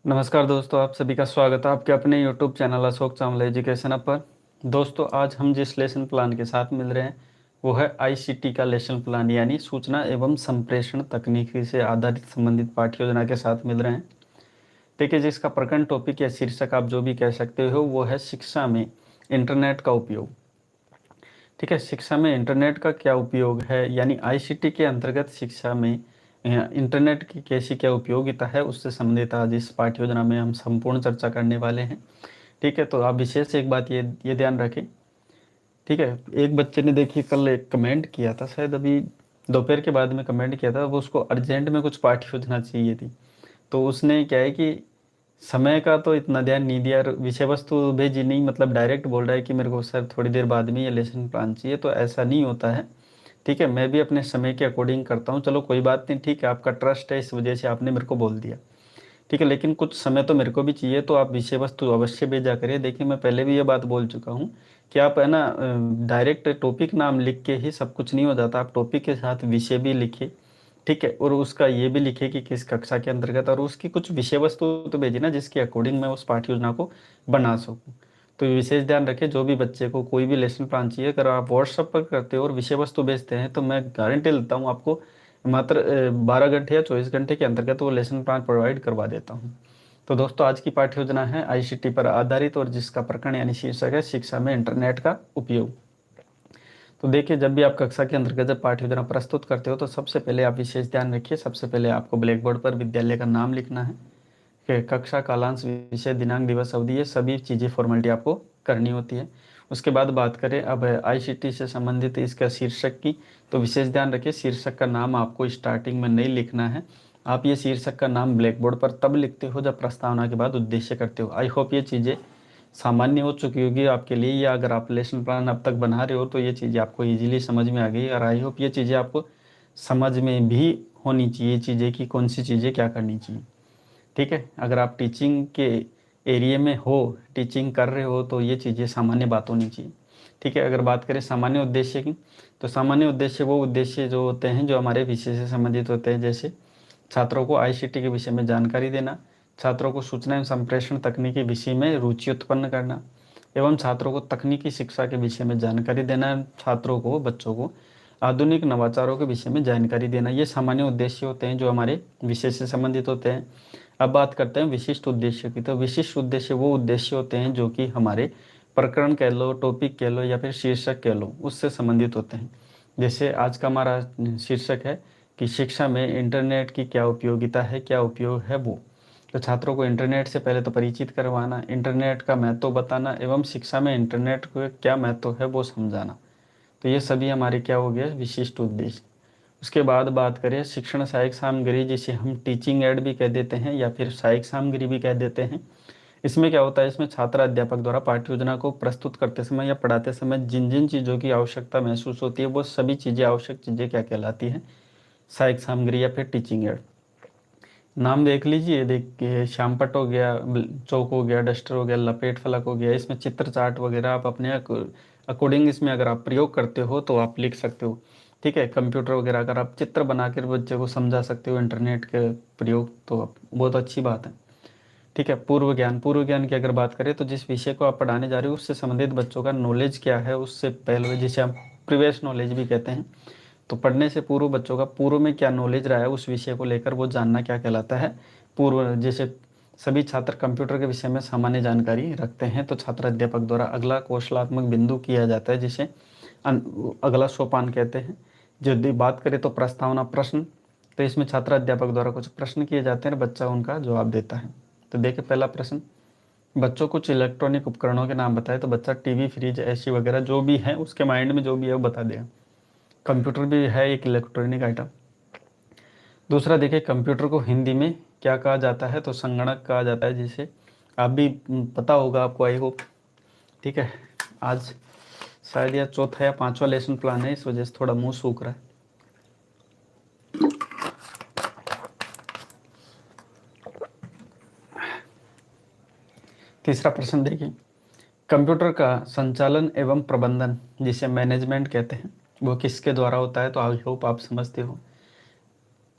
नमस्कार दोस्तों, आप सभी का स्वागत है आपके अपने YouTube channel Ashok Chawla education पर। दोस्तों, आज हम जिस लेसन प्लान के साथ मिल रहे हैं वो है आईसीटी का लेसन प्लान, यानी सूचना एवं संप्रेषण तकनीकी से आधारित संबंधित पाठ्य योजना के साथ मिल रहे हैं। देखिए, जिसका प्रकरण टॉपिक या शीर्षक आप जो भी कह सकते हो वो है शिक्षा में इंटरनेट का उपयोग। ठीक है, शिक्षा में इंटरनेट का क्या उपयोग है, यानी आईसीटी के अंतर्गत शिक्षा में इंटरनेट की कैसी क्या उपयोगिता है, उससे संबंधित आज इस पाठ्य योजना में हम संपूर्ण चर्चा करने वाले हैं। ठीक है, तो आप विशेष एक बात ये ध्यान रखें। ठीक है, एक बच्चे ने देखिए कल एक कमेंट किया था, शायद अभी दोपहर के बाद में कमेंट किया था, वो उसको अर्जेंट में कुछ पाठ्य योजना चाहिए थी। तो उसने क्या है कि समय का तो इतना ध्यान नहीं दिया, विषय वस्तु भेजी नहीं, मतलब डायरेक्ट बोल रहा है कि मेरे को सर थोड़ी देर बाद में ये लेसन प्लान चाहिए। तो ऐसा नहीं होता है। ठीक है, मैं भी अपने समय के अकॉर्डिंग करता हूँ, चलो कोई बात नहीं, ठीक है, आपका ट्रस्ट है इस वजह से आपने मेरे को बोल दिया। ठीक है, लेकिन कुछ समय तो मेरे को भी चाहिए, तो आप विषय वस्तु अवश्य भेजा करिए। देखिए, मैं पहले भी ये बात बोल चुका हूँ कि आप है ना, डायरेक्ट टॉपिक नाम लिख के ही सब कुछ नहीं हो जाता, आप टॉपिक के साथ विषय भी लिखिए। ठीक है, और उसका ये भी लिखिए कि किस कक्षा के अंतर्गत, और उसकी कुछ विषय वस्तु तो भेजिए ना जिसके अकॉर्डिंग मैं उस पाठ्य योजना को बना सकूँ। तो विशेष ध्यान रखें, जो भी बच्चे को कोई भी लेसन प्लान चाहिए, अगर आप व्हाट्सएप पर करते हो और विषय वस्तु भेजते हैं तो मैं गारंटी लेता हूँ आपको मात्र 12 घंटे या 24 घंटे के अंतर्गत वो लेसन प्लान प्रोवाइड करवा देता हूँ। तो दोस्तों, आज की पाठ्य योजना है आईसीटी पर आधारित और जिसका प्रकरण यानी शीर्षक है शिक्षा में इंटरनेट का उपयोग। तो देखिए, जब भी आप कक्षा के अंतर्गत जब पाठ्य योजना प्रस्तुत करते हो तो सबसे पहले आप विशेष ध्यान रखिए, सबसे पहले आपको ब्लैक बोर्ड पर विद्यालय का नाम लिखना है, कि कक्षा, कालांश, विषय, दिनांक, दिवस, अवधि, ये सभी चीज़ें फॉर्मेलिटी आपको करनी होती है। उसके बाद बात करें अब आईसीटी से संबंधित इसका शीर्षक की, तो विशेष ध्यान रखिए शीर्षक का नाम आपको स्टार्टिंग में नहीं लिखना है। आप ये शीर्षक का नाम ब्लैक बोर्ड पर तब लिखते हो जब प्रस्तावना के बाद उद्देश्य करते हो। आई होप ये चीज़ें सामान्य हो चुकी होगी आपके लिए, या अगर आप लेसन प्लान अब तक बना रहे हो तो ये चीज़ें आपको ईजिली समझ में आ गई, और आई होप ये चीज़ें आपको समझ में भी होनी चाहिए चीज़ें कि कौन सी चीज़ें क्या करनी चाहिए। ठीक है, अगर आप टीचिंग के एरिया में हो, टीचिंग कर रहे हो, तो ये चीज़ें सामान्य बात होनी चाहिए। ठीक है, अगर बात करें सामान्य उद्देश्य की, तो सामान्य उद्देश्य वो उद्देश्य जो होते हैं जो हमारे विषय से संबंधित होते हैं, जैसे छात्रों को आईसीटी के विषय में जानकारी देना, छात्रों को सूचना एवं संप्रेषण तकनीकी विषय में रुचि उत्पन्न करना, एवं छात्रों को तकनीकी शिक्षा के विषय में जानकारी देना, छात्रों को, बच्चों को आधुनिक नवाचारों के विषय में जानकारी देना। ये सामान्य उद्देश्य होते हैं जो हमारे विषय से संबंधित होते हैं। अब बात करते हैं विशिष्ट उद्देश्य की, तो विशिष्ट उद्देश्य वो उद्देश्य होते हैं जो कि हमारे प्रकरण कह लो, टॉपिक कह लो, या फिर शीर्षक कह लो, उससे संबंधित होते हैं। जैसे आज का हमारा शीर्षक है कि शिक्षा में इंटरनेट की क्या उपयोगिता है, क्या उपयोग है वो। तो छात्रों को इंटरनेट से पहले तो परिचित करवाना, इंटरनेट का महत्व बताना, एवं शिक्षा में इंटरनेट को क्या महत्व है वो समझाना। तो ये सभी हमारे क्या हो गए, विशिष्ट उद्देश्य। उसके बाद बात करें शिक्षण सहायक सामग्री, जिसे हम टीचिंग एड भी कह देते हैं या फिर सहायक सामग्री भी कह देते हैं। इसमें क्या होता है, इसमें छात्र अध्यापक द्वारा पाठ्य योजना को प्रस्तुत करते समय या पढ़ाते समय जिन जिन चीज़ों की आवश्यकता महसूस होती है वो सभी चीज़ें, आवश्यक चीज़ें क्या कहलाती हैं, सहायक सामग्री या फिर टीचिंग एड। नाम देख लीजिए, देखिए श्यामपट्ट हो गया, चौक हो गया, डस्टर हो गया, लपेट फलक हो गया, इसमें चित्र चार्ट वगैरह आप अपने अकॉर्डिंग इसमें अगर आप प्रयोग करते हो तो आप लिख सकते हो। ठीक है, कंप्यूटर वगैरह अगर आप चित्र बनाकर बच्चे को समझा सकते हो इंटरनेट के प्रयोग, तो बहुत अच्छी बात है। ठीक है, पूर्व ज्ञान, पूर्व ज्ञान की अगर बात करें तो जिस विषय को आप पढ़ाने जा रहे हो उससे संबंधित बच्चों का नॉलेज क्या है, उससे पहले, जिसे हम प्रीवियस नॉलेज भी कहते हैं। तो पढ़ने से पूर्व बच्चों का पूर्व में क्या नॉलेज रहा है उस विषय को लेकर वो जानना क्या कहलाता है, पूर्व। जैसे सभी छात्र कंप्यूटर के विषय में सामान्य जानकारी रखते हैं तो छात्र अध्यापक द्वारा अगला कौशलात्मक बिंदु किया जाता है, जिसे अगला सोपान कहते हैं। यदि बात करें तो प्रस्तावना प्रश्न, तो इसमें छात्र अध्यापक द्वारा कुछ प्रश्न किए जाते हैं, बच्चा उनका जवाब देता है। तो देखिए, पहला प्रश्न, बच्चों कुछ इलेक्ट्रॉनिक उपकरणों के नाम बताए, तो बच्चा टीवी, फ्रिज, एसी वगैरह जो भी है उसके माइंड में जो भी है वो बता देगा। कंप्यूटर भी है एक इलेक्ट्रॉनिक आइटम। दूसरा देखिए, कंप्यूटर को हिंदी में क्या कहा जाता है, तो संगणक कहा जाता है, जिसे आप भी पता होगा आपको, आई होप। ठीक है, आज शायद यह चौथा या पांचवा लेसन प्लान है, इस वजह से थोड़ा मुंह सूख रहा है। तीसरा प्रश्न देखिए, कंप्यूटर का संचालन एवं प्रबंधन, जिसे मैनेजमेंट कहते हैं, वो किसके द्वारा होता है, तो आई होप आप समझते हो।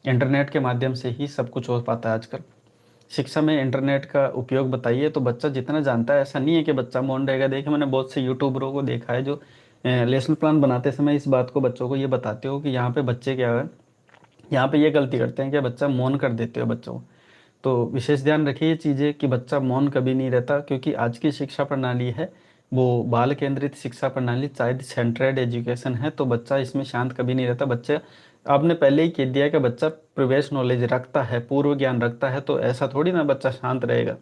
इंटरनेट के माध्यम से ही सब कुछ हो पाता है आजकल। शिक्षा में इंटरनेट का उपयोग बताइए। तो बच्चा जितना जानता है, ऐसा नहीं है कि बच्चा मौन रहेगा। देखिए, मैंने बहुत से यूट्यूबरों को देखा है जो लेसन प्लान बनाते समय इस बात को बच्चों को ये बताते हो कि यहाँ पे बच्चे क्या है, यहाँ पे ये गलती करते हैं कि बच्चा मौन कर देते हो बच्चों को। तो विशेष ध्यान रखिए ये चीज़ें कि बच्चा मौन कभी नहीं रहता, क्योंकि आज की शिक्षा प्रणाली है वो बाल केंद्रित शिक्षा प्रणाली, चाइल्ड सेंटर्ड एजुकेशन है। तो बच्चा इसमें शांत कभी नहीं रहता। बच्चे, आपने पहले ही कह दिया कि बच्चा प्रवेश नॉलेज रखता है, पूर्व ज्ञान रखता है, तो ऐसा थोड़ी ना बच्चा शांत रहेगा।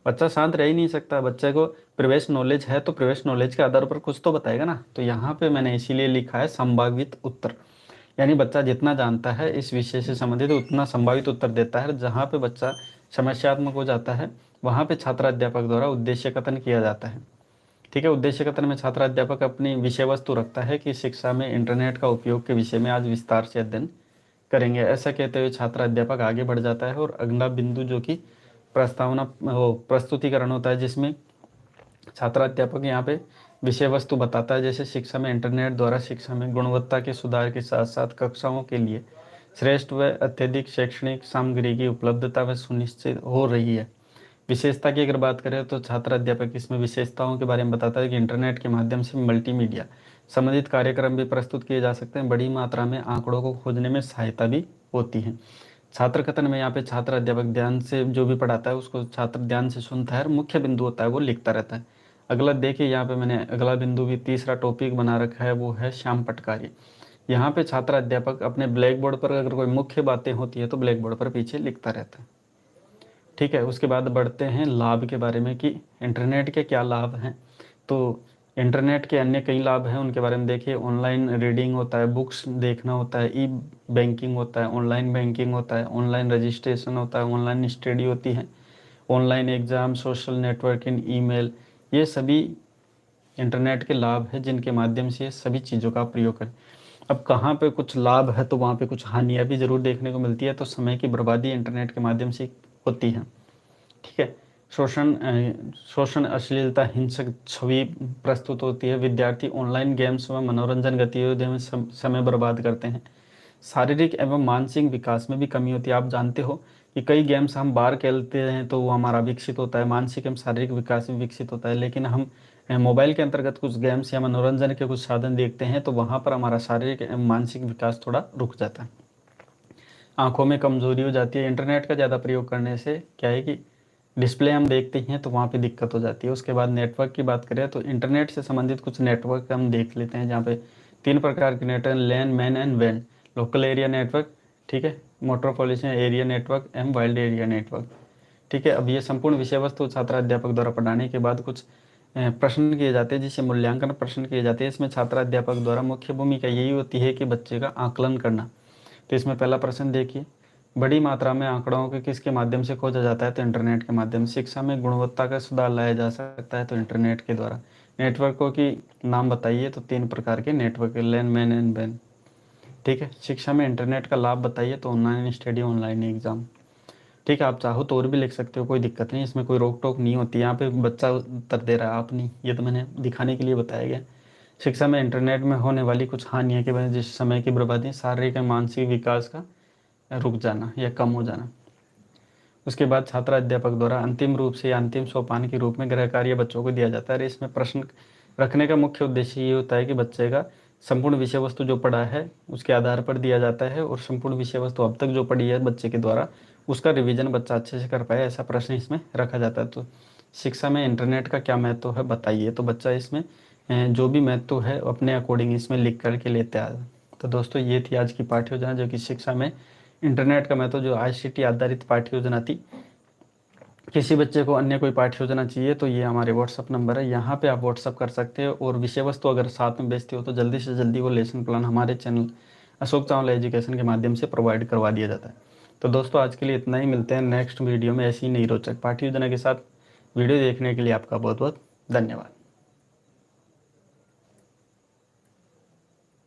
बच्चा शांत रह ही नहीं सकता। बच्चे को प्रवेश नॉलेज है तो प्रवेश नॉलेज के आधार पर कुछ तो बताएगा ना। तो यहाँ पे मैंने इसीलिए लिखा है संभावित उत्तर, यानी बच्चा जितना जानता है इस विषय से संबंधित उतना संभावित उत्तर देता है। जहाँ पे बच्चा समस्यात्मक हो जाता है वहाँ पे छात्र अध्यापक द्वारा उद्देश्य कथन किया जाता है। ठीक है, उद्देश्य कथन में छात्र अध्यापक अपनी विषय वस्तु रखता है कि शिक्षा में इंटरनेट का उपयोग के विषय में आज विस्तार से अध्ययन करेंगे। ऐसा कहते हुए छात्र अध्यापक आगे बढ़ जाता है और अगला बिंदु जो कि प्रस्तावना प्रस्तुतिकरण होता है, जिसमें छात्र अध्यापक यहाँ पे विषय वस्तु बताता है। जैसे शिक्षा में इंटरनेट द्वारा शिक्षा में गुणवत्ता के सुधार के साथ साथ कक्षाओं के लिए श्रेष्ठ व अत्यधिक शैक्षणिक सामग्री की उपलब्धता व सुनिश्चित हो रही है। विशेषता की अगर बात करें तो छात्र अध्यापक इसमें विशेषताओं के बारे में बताता है कि इंटरनेट के माध्यम से मल्टीमीडिया संबंधित कार्यक्रम भी प्रस्तुत किए जा सकते हैं। बड़ी मात्रा में आंकड़ों को खोजने में सहायता भी होती है। छात्र कथन में यहाँ पे छात्र अध्यापक ध्यान से जो भी पढ़ाता है उसको छात्र ध्यान से सुनता है और मुख्य बिंदु होता है वो लिखता रहता है। अगला देखिए, यहाँ पे मैंने अगला बिंदु भी तीसरा टॉपिक बना रखा है, वो है श्याम पटकारी। यहाँ पे छात्र अध्यापक अपने ब्लैक बोर्ड पर अगर कोई मुख्य बातें होती है तो ब्लैक बोर्ड पर पीछे लिखता रहता है। ठीक है, उसके बाद बढ़ते हैं लाभ के बारे में कि इंटरनेट के क्या लाभ हैं। तो इंटरनेट के अन्य कई लाभ हैं, उनके बारे में देखिए। ऑनलाइन रीडिंग होता है, बुक्स देखना होता है, ई बैंकिंग होता है, ऑनलाइन बैंकिंग होता है, ऑनलाइन रजिस्ट्रेशन होता है, ऑनलाइन स्टडी होती है, online exam, social networking, email, ये सभी इंटरनेट के लाभ हैं जिनके माध्यम से ये सभी चीज़ों का प्रयोग करें। अब कहाँ पे कुछ लाभ है तो वहाँ पे कुछ हानियाँ भी ज़रूर देखने को मिलती है। तो समय की बर्बादी इंटरनेट के माध्यम से होती है। ठीक है, शोषण, अश्लीलता, हिंसक छवि प्रस्तुत होती है। विद्यार्थी ऑनलाइन गेम्स व मनोरंजन गतिविधियों में समय बर्बाद करते हैं। शारीरिक एवं मानसिक विकास में भी कमी होती है। आप जानते हो कि कई गेम्स हम बाहर खेलते हैं तो वो हमारा विकसित होता है, मानसिक एवं शारीरिक विकास भी विकसित होता है। लेकिन हम मोबाइल के अंतर्गत कुछ गेम्स या मनोरंजन के कुछ साधन देखते हैं तो वहाँ पर हमारा शारीरिक एवं मानसिक विकास थोड़ा रुक जाता है, आंखों में कमजोरी हो जाती है। इंटरनेट का ज़्यादा प्रयोग करने से क्या है कि डिस्प्ले हम देखते हैं तो वहाँ पे दिक्कत हो जाती है। उसके बाद नेटवर्क की बात करें तो इंटरनेट से संबंधित कुछ नेटवर्क हम देख लेते हैं, जहाँ पे 3 प्रकार के नेटवर्क, लैन, मैन एंड वैन। लोकल एरिया नेटवर्क, ठीक है, metropolitan area network and wild area network. ठीक है, अब ये संपूर्ण विषय वस्तु छात्र अध्यापक द्वारा पढ़ाने के बाद कुछ प्रश्न किए जाते हैं, जिसे मूल्यांकन प्रश्न किए जाते हैं। इसमें छात्र अध्यापक द्वारा मुख्य भूमिका यही होती है कि बच्चे का आकलन करना। तो इसमें पहला प्रश्न देखिए, बड़ी मात्रा में आंकड़ों के किसके माध्यम से खोजा जाता है? तो इंटरनेट के माध्यम से। शिक्षा में गुणवत्ता का सुधार लाया जा सकता है तो इंटरनेट के द्वारा। नेटवर्कों की नाम बताइए, तो 3 प्रकार के नेटवर्क, लैन, मैन एंड वैन। ठीक है, शिक्षा में इंटरनेट का लाभ बताइए, तो ऑनलाइन स्टडी, ऑनलाइन एग्जाम। ठीक है, आप चाहो तो और भी लिख सकते हो, कोई दिक्कत नहीं, इसमें कोई रोक टोक नहीं होती। यहाँ पे बच्चा उत्तर दे रहा है, आप नहीं, ये तो मैंने दिखाने के लिए बताया गया। शिक्षा में इंटरनेट में होने वाली कुछ हानियाँ के बारे में, जिस समय की बर्बादी, शारीरिक और मानसिक विकास का रुक जाना या कम हो जाना। उसके बाद छात्र अध्यापक द्वारा अंतिम रूप से या अंतिम सोपान के रूप में गृह कार्य बच्चों को दिया जाता है। इसमें प्रश्न रखने का मुख्य उद्देश्य ये होता है कि बच्चे का संपूर्ण विषय वस्तु जो पढ़ा है उसके आधार पर दिया जाता है, और संपूर्ण विषय वस्तु अब तक जो पढ़ी है बच्चे के द्वारा उसका रिवीजन बच्चा अच्छे से कर पाए, ऐसा प्रश्न इसमें रखा जाता है। तो शिक्षा में इंटरनेट का क्या महत्व है बताइए, तो बच्चा इसमें जो भी महत्व है अपने अकॉर्डिंग इसमें लिख करके लेते आ। तो दोस्तों, ये थी आज की पाठ्य योजना, जो कि शिक्षा में इंटरनेट का महत्व, जो ICT आधारित पाठ्य योजना थी। किसी बच्चे को अन्य कोई पाठ्य योजना चाहिए तो ये हमारे व्हाट्सअप नंबर है, यहाँ पे आप व्हाट्सअप कर सकते हो। और विषय वस्तु अगर साथ में बेचते हो तो जल्दी से जल्दी वो लेसन प्लान हमारे चैनल अशोक चावला एजुकेशन के माध्यम से प्रोवाइड करवा दिया जाता है। तो दोस्तों, आज के लिए इतना ही, मिलते हैं नेक्स्ट वीडियो में ऐसी ही नई रोचक पाठ्य योजना के साथ। वीडियो देखने के लिए आपका बहुत बहुत धन्यवाद।